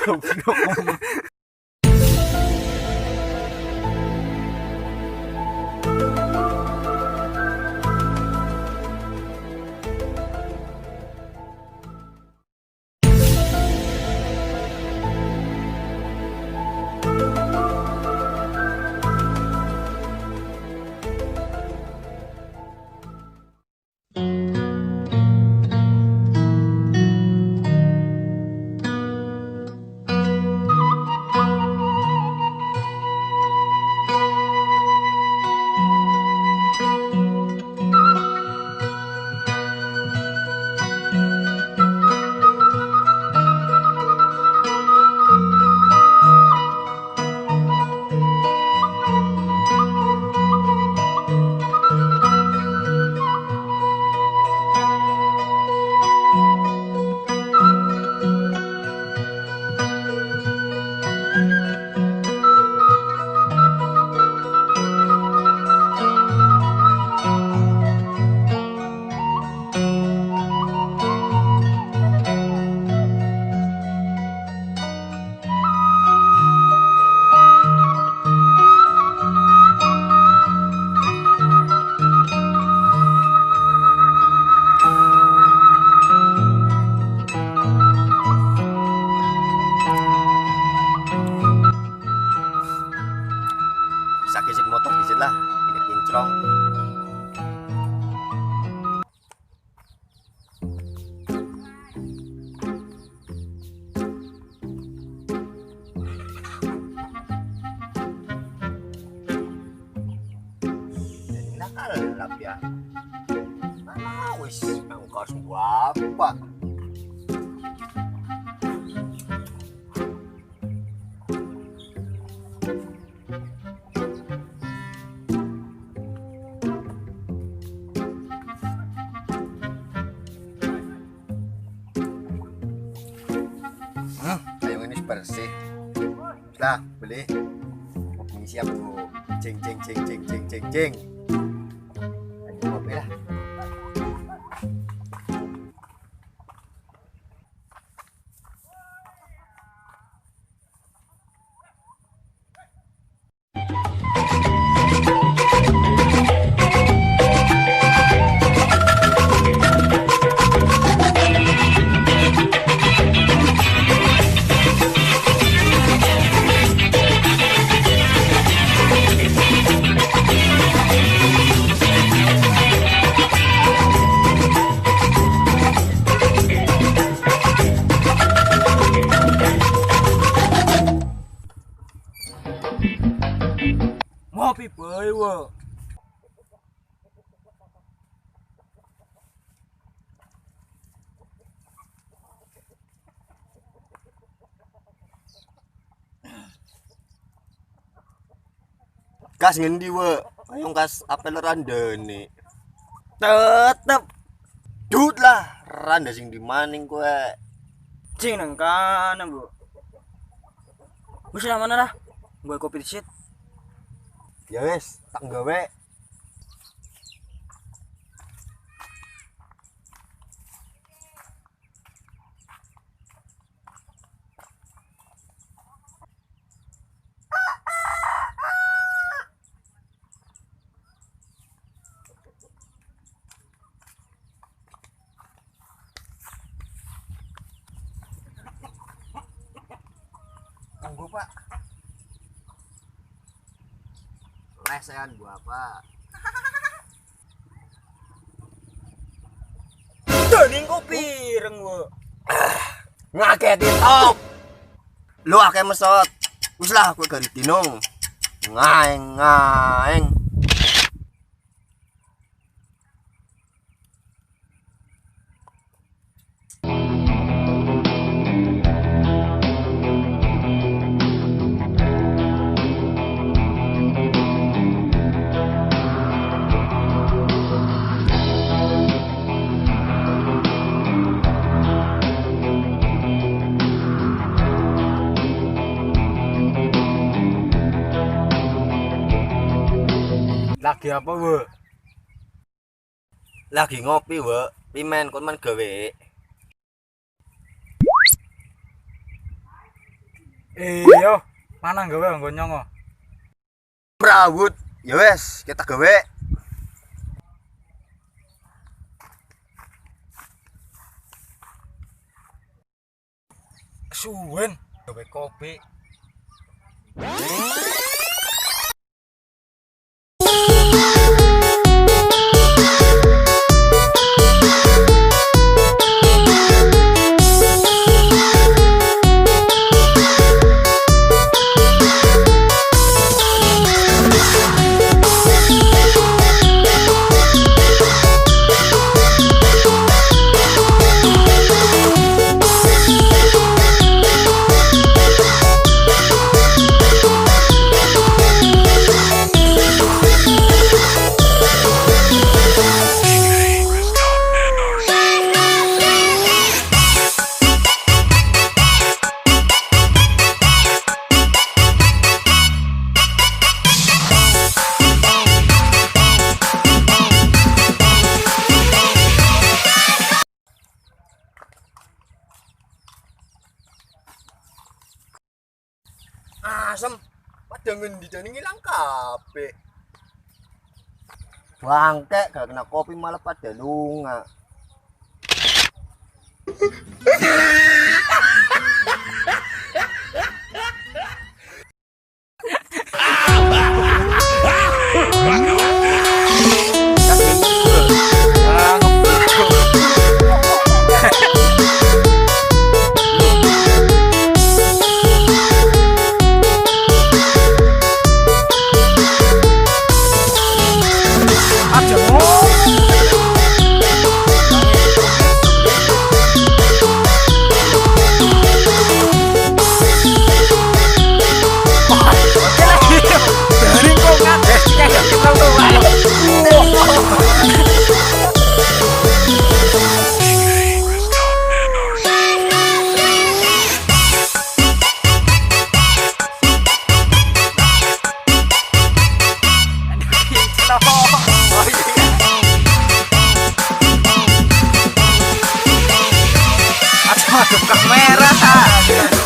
Goblok. Sakit motor dikit lah, ini kinclong. Nakalap ya. Wis, angkor semua apa? Ayo ini bersih. Lah, beli. Ini siap bu. Ceng. Ayo kopi lah. Ngopi bae wo. Kas ngendi we? Ayo kas apel randane. Tetep Dut lah, randa sing di maning kowe. cing nang kanan, Bu. Wis nang mana lah? Gua kopi disit. Ya wes, tak gawe. Tunggu Pak. Lesehan gua apa? Dening kopi reng, Bu. Ngaketi tok. Lu akeh mesot. Wis lah kowe gari dinung. Ngaeng. Lagi apa, Bu? Lagi ngopi, Bu. Pimen kon men gawe. Iya, mana gawe nggo nyongo. Prawut. Ya wes, kita gawe. Suwen gawe kopi. Asem. Pada ngendi jane ngilang kabeh. Bangke gak kena kopi malah pada lunga. Aduh, kamera.